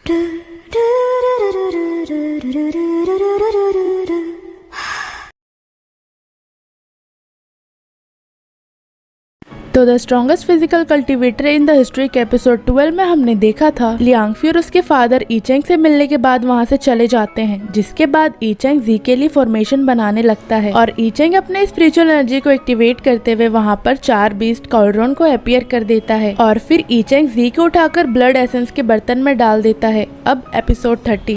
तो the strongest physical cultivator in the history के episode 12 में हमने देखा था लियांग फी और उसके फादर ईचेंग से मिलने के बाद वहाँ से चले जाते हैं, जिसके बाद ईचेंग जी के लिए फॉर्मेशन बनाने लगता है और ईचेंग अपने स्पिरिचुअल एनर्जी को एक्टिवेट करते हुए वहाँ पर 4 बीस्ट कॉल्ड्रॉन को अपीयर कर देता है और फिर ईचेंग जी को उठाकर ब्लड एसेंस के बर्तन में डाल देता है। अब एपिसोड 30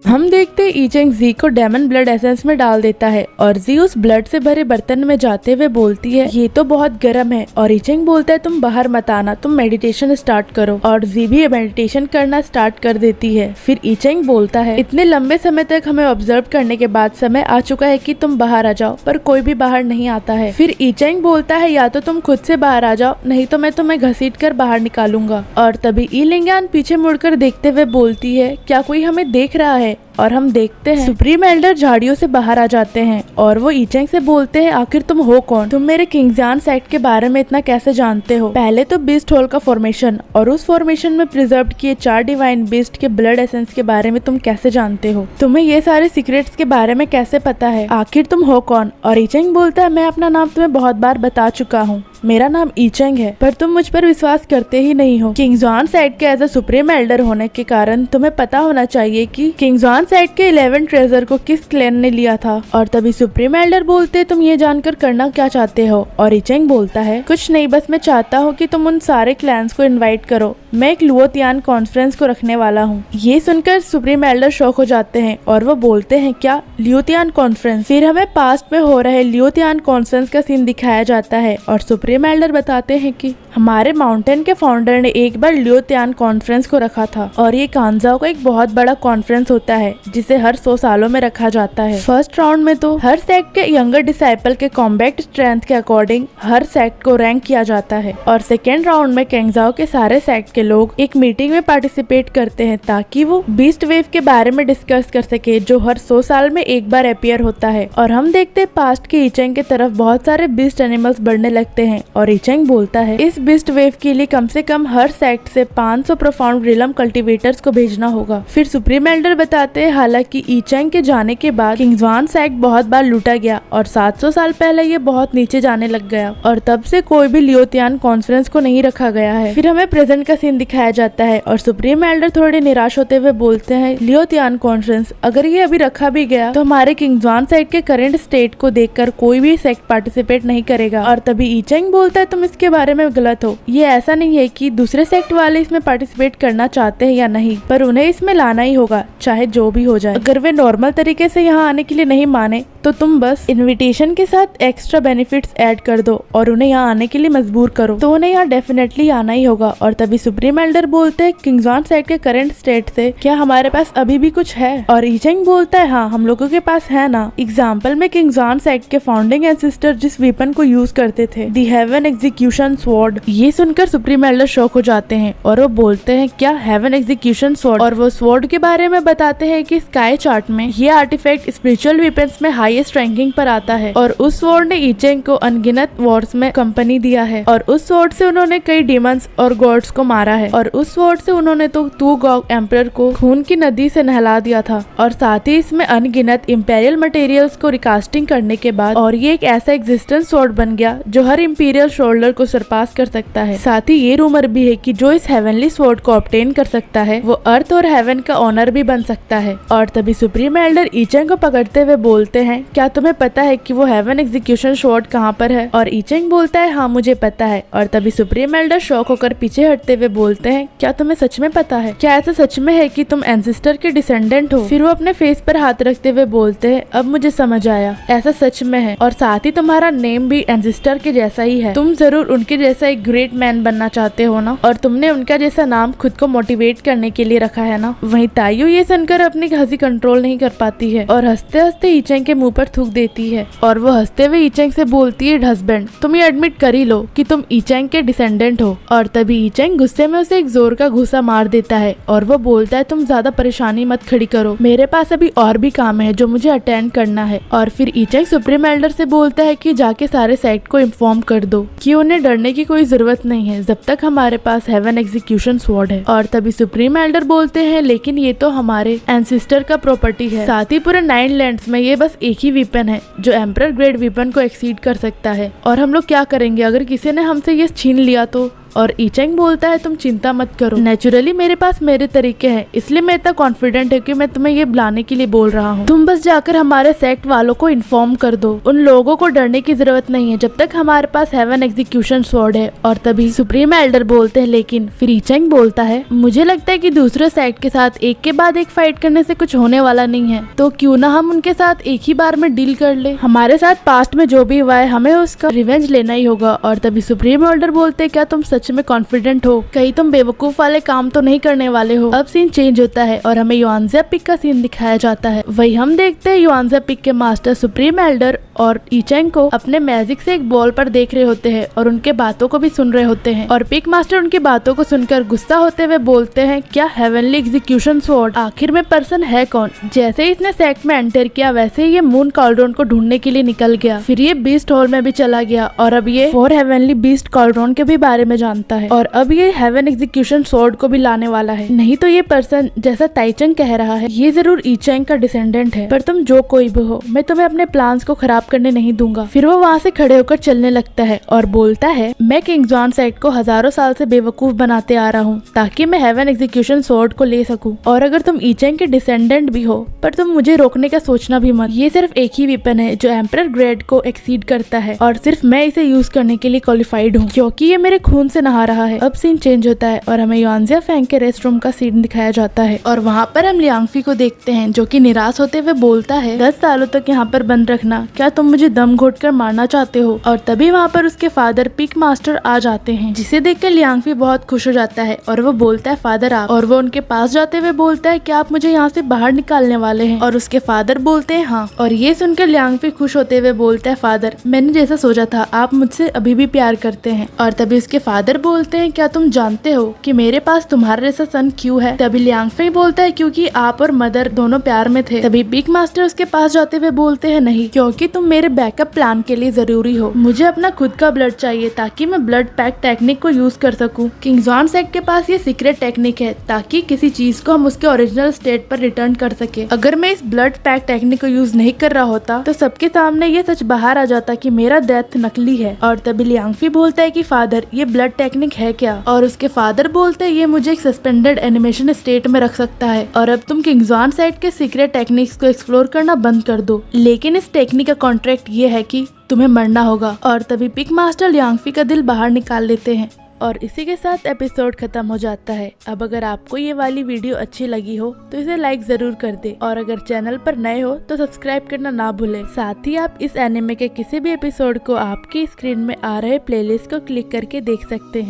हम देखते ईचेंग जी को डेमन ब्लड एसेंस में डाल देता है और जी उस ब्लड से भरे बर्तन में जाते हुए बोलती है ये तो बहुत गर्म है और ईचेंग बोलता है तुम बाहर मत आना, तुम मेडिटेशन स्टार्ट करो और जी भी मेडिटेशन करना स्टार्ट कर देती है। फिर ईचेंग बोलता है इतने लंबे समय तक हमें ऑब्जर्व करने के बाद समय आ चुका है कि तुम बाहर आ जाओ, पर कोई भी बाहर नहीं आता है। फिर ईचेंग बोलता है या तो तुम खुद से बाहर आ जाओ, नहीं तो मैं तुम्हें घसीट कर बाहर निकालूंगा। और तभी ई लिंगयान पीछे मुड़कर देखते हुए बोलती है क्या कोई हमें देख रहा है? और हम देखते हैं सुप्रीम एल्डर झाड़ियों से बाहर आ जाते हैं और वो ईचेंग से बोलते हैं आखिर तुम हो कौन? तुम मेरे किंगजान सेक्ट के बारे में इतना कैसे जानते हो? पहले तो बीस्ट होल का फॉर्मेशन और उस फॉर्मेशन में प्रिजर्व किए 4 डिवाइन बीस्ट के ब्लड एसेंस के बारे में तुम कैसे जानते हो? तुम्हें ये सारे सीक्रेट्स के बारे में कैसे पता है? आखिर तुम हो कौन? और ईचेंग बोलता है मैं अपना नाम तुम्हें बहुत बार बता चुका हूँ, मेरा नाम ईचेंग है, पर तुम मुझ पर विश्वास करते ही नहीं हो। किंगजान सेक्ट के एज अ सुप्रीम एल्डर होने के कारण तुम्हें पता होना चाहिए कि किंगजान सेक्ट के 11 ट्रेजर को किस क्लैन ने लिया था। और तभी सुप्रीम एल्डर बोलते तुम ये जानकर करना क्या चाहते हो? और ईचेंग बोलता है कुछ नहीं, बस मैं चाहता हूँ कि तुम उन सारे क्लैंस को इनवाइट करो, मैं एक लुओतियान कॉन्फ्रेंस को रखने वाला हूँ। ये सुनकर सुप्रीम एल्डर शॉक हो जाते हैं और वो बोलते हैं क्या लुओतियान कॉन्फ्रेंस? फिर हमें पास्ट में हो रहे लुओतियान कॉन्फ्रेंस का सीन दिखाया जाता है और सुप्रीम एल्डर बताते हैं कि हमारे माउंटेन के फाउंडर ने एक बार लुओतियान कॉन्फ्रेंस को रखा था और ये कांजाओ का एक बहुत बड़ा कॉन्फ्रेंस होता है जिसे हर 100 सालों में रखा जाता है। फर्स्ट राउंड में तो हर सेक्ट के यंगर डिसाइपल के कॉम्बैट स्ट्रेंथ के अकॉर्डिंग हर सेक्ट को रैंक किया जाता है और सेकेंड राउंड में कांजाओ के सारे सेक्ट के लोग एक मीटिंग में पार्टिसिपेट करते हैं ताकि वो बीस्ट वेव के बारे में डिस्कस कर सके जो हर 100 साल में एक बार अपीयर होता है। और हम देखते हैं पास्ट के ईचेंग की तरफ बहुत सारे बीस्ट एनिमल्स बढ़ने लगते हैं और ईचेंग बोलता है इस बीस्ट वेव के लिए कम से कम हर सेक्ट से 500 प्रोफाउंड रिलम कल्टीवेटर्स को भेजना होगा। फिर सुप्रीम एल्डर बताते हैं हालांकि ईचेंग के जाने के बाद किंगजान सेक्ट बहुत बार लूटा गया और 700 साल पहले ये बहुत नीचे जाने लग गया और तब से कोई भी लियोतियान कॉन्फ्रेंस को नहीं रखा गया है। फिर हमें प्रेजेंट का सीन दिखाया जाता है और सुप्रीम एल्डर थोड़े निराश होते हुए बोलते हैं लियोतियान कॉन्फ्रेंस अगर ये अभी रखा भी गया तो हमारे किंगजान सेक्ट के करंट स्टेट को देखकर कोई भी सेक्ट पार्टिसिपेट नहीं करेगा। और तभी ईचेंग बोलता है तुम इसके बारे में गलत हो, ये ऐसा नहीं है कि दूसरे सेक्ट वाले इसमें पार्टिसिपेट करना चाहते हैं या नहीं, पर उन्हें इसमें लाना ही होगा चाहे जो भी हो जाए। अगर वे नॉर्मल तरीके से यहाँ आने के लिए नहीं माने तो तुम बस इनविटेशन के साथ एक्स्ट्रा बेनिफिट्स ऐड कर दो और उन्हें यहाँ आने के लिए मजबूर करो, तो उन्हें यहाँ डेफिनेटली आना ही होगा। और तभी सुप्रीम एल्डर बोलते हैं किंगजान सेक्ट के करंट स्टेट से क्या हमारे पास अभी भी कुछ है? और ईचेंग बोलता है हाँ हम लोगों के पास है ना। एग्जाम्पल में किंगजान सेक्ट के फाउंडिंग एंसेस्टर जिस वेपन को यूज करते थे दी हेवन एग्जीक्यूशन स्वॉर्ड। ये सुनकर सुप्रीम एल्डर शॉक हो जाते हैं और वो बोलते हैं क्या हेवन एग्जीक्यूशन स्वॉर्ड? और वो स्वॉर्ड के बारे में बताते हैं कि स्काई चार्ट में ये आर्टिफैक्ट स्पिरिचुअल वेपन्स में हाईएस्ट रैंकिंग पर आता है और उस स्वॉर्ड ने ईचेंग को अनगिनत वॉर्स में कंपनी दिया है और उस स्वॉर्ड से उन्होंने कई डीमंस और गॉड्स को मारा है और उस स्वॉर्ड से उन्होंने तो तू गॉग एम्परर को खून की नदी से नहला दिया था और साथ ही इसमें अनगिनत इंपेरियल मटेरियल्स को रिकास्टिंग करने के बाद और ये एक ऐसा एग्जिस्टेंस स्वॉर्ड बन गया जो हर इंपीरियल शोल्डर को सरपास कर सकता है। साथ ही ये रूमर भी है कि जो इस हेवनली स्वॉर्ड को ऑब्टेन कर सकता है वो अर्थ और हेवन का ऑनर भी बन सकता है। और तभी सुप्रीम एल्डर ईचेंग को पकड़ते हुए बोलते हैं क्या तुम्हें पता है कि वो हेवन एग्जीक्यूशन स्वॉर्ड कहाँ पर है? और ईचेंग बोलता है हाँ मुझे पता है। और तभी सुप्रीम एल्डर शॉक होकर पीछे हटते हुए बोलते हैं क्या तुम्हें सच में पता है? क्या ऐसा सच में है कि तुम एंसेस्टर के डिसेंडेंट हो? फिर वो अपने फेस पर हाथ रखते हुए बोलते हैं अब मुझे समझ आया, ऐसा सच में है और साथ ही तुम्हारा नेम भी एंसेस्टर के जैसा ही है। तुम जरूर उनके जैसा एक ग्रेट मैन बनना चाहते हो ना, और तुमने उनका जैसा नाम खुद को मोटिवेट करने के लिए रखा है ना। वहीं ताइयो ये सुनकर अपनी हंसी कंट्रोल नहीं कर पाती है और हंसते हंसते ईचेंग के मुंह मुंह पर थूक देती है और वो हंसते हुए ईचेंग से बोलती है, हस्बैंड तुम ये एडमिट कर ही लो कि तुम ईचेंग के डिसेंडेंट हो। और तभी ईचेंग गुस्से में उसे एक जोर का घूसा मार देता है और वो बोलता है, तुम ज्यादा परेशानी मत खड़ी करो, मेरे पास अभी और भी काम है जो मुझे अटेंड करना है। और फिर ईचेंग सुप्रीम एल्डर से बोलता है कि जाके सारे सेक्ट को इन्फॉर्म कर दो कि उन्हें डरने की कोई जरूरत नहीं है जब तक हमारे पास हेवन एग्जीक्यूशन स्वॉर्ड है। और तभी सुप्रीम एल्डर बोलते हैं, लेकिन ये तो हमारे एंसिस्टर का प्रॉपर्टी है, साथ ही पूरे 9 लैंड्स में ये बस एक ही वीपन है जो एम्परर ग्रेड वीपन को एक्सीड कर सकता है, और हम लोग क्या करेंगे अगर किसी ने हमसे ये छीन लिया तो। और ईचेंग बोलता है, तुम चिंता मत करो, नेचुरली मेरे पास मेरे तरीके हैं, इसलिए मैं इतना कॉन्फिडेंट है कि मैं तुम्हें ये बुलाने के लिए बोल रहा हूँ। तुम बस जाकर हमारे सेक्ट वालों को इन्फॉर्म कर दो, उन लोगों को डरने की जरूरत नहीं है जब तक हमारे पास हेवन एग्जीक्यूशन स्वॉर्ड है। और तभी सुप्रीम एल्डर बोलते हैं, लेकिन फिर ईचेंग बोलता है, मुझे लगता है कि दूसरे सेक्ट के साथ एक के बाद एक फाइट करने से कुछ होने वाला नहीं है, तो क्यों ना हम उनके साथ एक ही बार में डील कर ले। हमारे साथ पास्ट में जो भी हुआ है हमें उसका रिवेंज लेना ही होगा। और तभी सुप्रीम एल्डर बोलते हैं, क्या तुम सच में कॉन्फिडेंट हो, कहीं तुम बेवकूफ वाले काम तो नहीं करने वाले हो। अब सीन चेंज होता है और हमें युआनज़ा पिक का सीन दिखाया जाता है। वही हम देखते हैं युआनज़ा पिक के मास्टर सुप्रीम एल्डर और ईचेंग को अपने मैजिक से एक बॉल पर देख रहे होते हैं और उनके बातों को भी सुन रहे होते हैं। और पिक मास्टर उनकी बातों को सुनकर गुस्सा होते हुए बोलते हैं, क्या हेवनली एग्जीक्यूशन स्वॉर्ड आखिर में पर्सन है कौन। जैसे ही इसने सेक्ट में एंटर किया वैसे ही ये मून कॉल्ड्रोन को ढूंढने के लिए निकल गया, फिर ये बीस्ट हॉल में भी चला गया और अब ये 4 हेवनली बीस्ट कॉल्ड्रोन के भी बारे में जानता है और अब ये हेवन एग्जीक्यूशन स्वॉर्ड को भी लाने वाला है। नहीं तो ये पर्सन, जैसा ताइचंग कह रहा है, ये जरूर ईचेंग का डिसेंडेंट है, पर तुम जो कोई भी हो मैं तुम्हें अपने प्लान्स को खराब करने नहीं दूंगा। फिर वो वहाँ से खड़े होकर चलने लगता है और बोलता है, मैं किंगजॉन सेक्ट को हजारों साल से बेवकूफ बनाते आ रहा हूँ ताकि मैं हेवन एग्जीक्यूशन स्वॉर्ड को ले सकूं, और अगर तुम ईचेंग के डिसेंडेंट भी हो पर तुम मुझे रोकने का सोचना भी मत। ये सिर्फ एक ही वेपन है जो एम्परर ग्रेड को एक्सीड करता है और सिर्फ मैं इसे यूज करने के लिए क्वालिफाइड हूँ क्योंकि ये मेरे खून से नहा रहा है। अब सीन चेंज होता है और हमें युआनज़ा फैंग के रेस्ट रूम का सीन दिखाया जाता है और वहाँ पर हम लियांगफी को देखते हैं जो कि निराश होते हुए बोलता है, 10 सालों तक यहाँ पर बंद रखना, क्या तुम मुझे दम घोट कर मारना चाहते हो। और तभी वहाँ पर उसके फादर पिक मास्टर आ जाते हैं जिसे देखकर लियांगफी बहुत खुश हो जाता है और वो बोलता है, फादर आप। और वो उनके पास जाते हुए बोलता है, क्या आप मुझे यहाँ से बाहर निकालने वाले हैं। और उसके फादर बोलते हैं हाँ। और ये सुनकर लियांगफी खुश होते हुए बोलता है, फादर मैंने जैसा सोचा था आप मुझसे अभी भी प्यार करते हैं। और तभी उसके फादर बोलते हैं, क्या तुम जानते हो कि मेरे पास तुम्हारे जैसा सन क्यों है। तभी लियांगफी बोलता है, क्योंकि आप और मदर दोनों प्यार में थे। तभी पिक मास्टर उसके पास जाते हुए बोलते हैं, नहीं, क्योंकि तुम मेरे बैकअप प्लान के लिए जरूरी हो। मुझे अपना खुद का ब्लड चाहिए ताकि मैं ब्लड पैक टेक्निक को यूज कर सकूं। किंगजॉन सेक्ट के पास ये सीक्रेट टेक्निक है ताकि किसी चीज को हम उसके ओरिजिनल स्टेट पर रिटर्न कर सके। अगर मैं इस ब्लड पैक टेक्निक को यूज नहीं कर रहा होता तो सबके सामने ये सच बाहर आ जाता कि मेरा डेथ नकली है। और तभी लियांगफी बोलता है कि फादर ये ब्लड टेक्निक है क्या। और उसके फादर बोलते हैं, ये मुझे एक सस्पेंडेड एनिमेशन स्टेट में रख सकता है और अब तुम किंगजॉन सेक्ट के सीक्रेट टेक्निक्स को एक्सप्लोर करना बंद कर दो, लेकिन इस टेक्निक का कॉन्ट्रैक्ट ये है कि तुम्हें मरना होगा। और तभी पिक मास्टर लियांगफी का दिल बाहर निकाल लेते हैं और इसी के साथ एपिसोड खत्म हो जाता है। अब अगर आपको ये वाली वीडियो अच्छी लगी हो तो इसे लाइक जरूर कर दे और अगर चैनल पर नए हो तो सब्सक्राइब करना ना भूलें। साथ ही आप इस एनिमे के किसी भी एपिसोड को आपकी स्क्रीन में आ रहे प्लेलिस्ट को क्लिक करके देख सकते हैं।